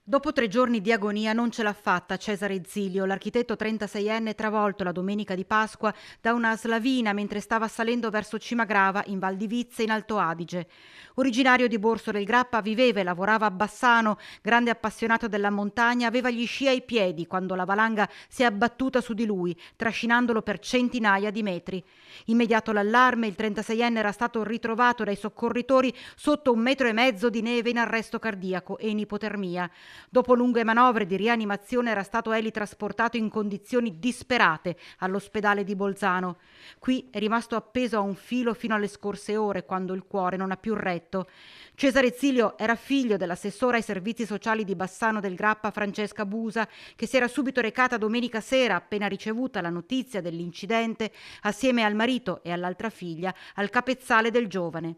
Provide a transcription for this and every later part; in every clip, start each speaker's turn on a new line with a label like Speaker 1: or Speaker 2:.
Speaker 1: Dopo 3 giorni di agonia non ce l'ha fatta Cesare Zilio, l'architetto 36enne travolto la domenica di Pasqua da una slavina mentre stava salendo verso Cimagrava in Val di Vizze in Alto Adige. Originario di Borso del Grappa, viveva e lavorava a Bassano, grande appassionato della montagna, aveva gli sci ai piedi quando la valanga si è abbattuta su di lui, trascinandolo per centinaia di metri. Immediato l'allarme, il 36enne era stato ritrovato dai soccorritori sotto 1,5 metri di neve in arresto cardiaco e in ipotermia. Dopo lunghe manovre di rianimazione era stato Eli trasportato in condizioni disperate all'ospedale di Bolzano. Qui è rimasto appeso a un filo fino alle scorse ore, quando il cuore non ha più retto. Cesare Zilio era figlio dell'assessora ai servizi sociali di Bassano del Grappa Francesca Busa, che si era subito recata domenica sera, appena ricevuta la notizia dell'incidente, assieme al marito e all'altra figlia, al capezzale del giovane.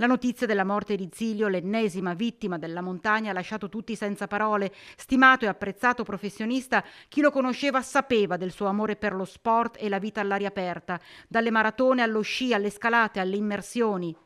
Speaker 1: La notizia della morte di Zilio, l'ennesima vittima della montagna, ha lasciato tutti senza parole. Stimato e apprezzato professionista, chi lo conosceva sapeva del suo amore per lo sport e la vita all'aria aperta, dalle maratone allo sci, alle scalate, alle immersioni.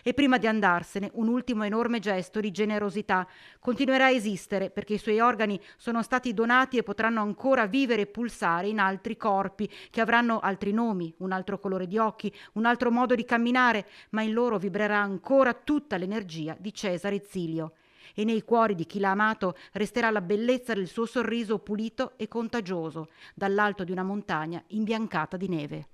Speaker 1: E prima di andarsene, un ultimo enorme gesto di generosità. Continuerà a esistere perché i suoi organi sono stati donati e potranno ancora vivere e pulsare in altri corpi che avranno altri nomi, un altro colore di occhi, un altro modo di camminare, ma in loro vibrerà ancora tutta l'energia di Cesare Zilio. E nei cuori di chi l'ha amato resterà la bellezza del suo sorriso pulito e contagioso, dall'alto di una montagna imbiancata di neve.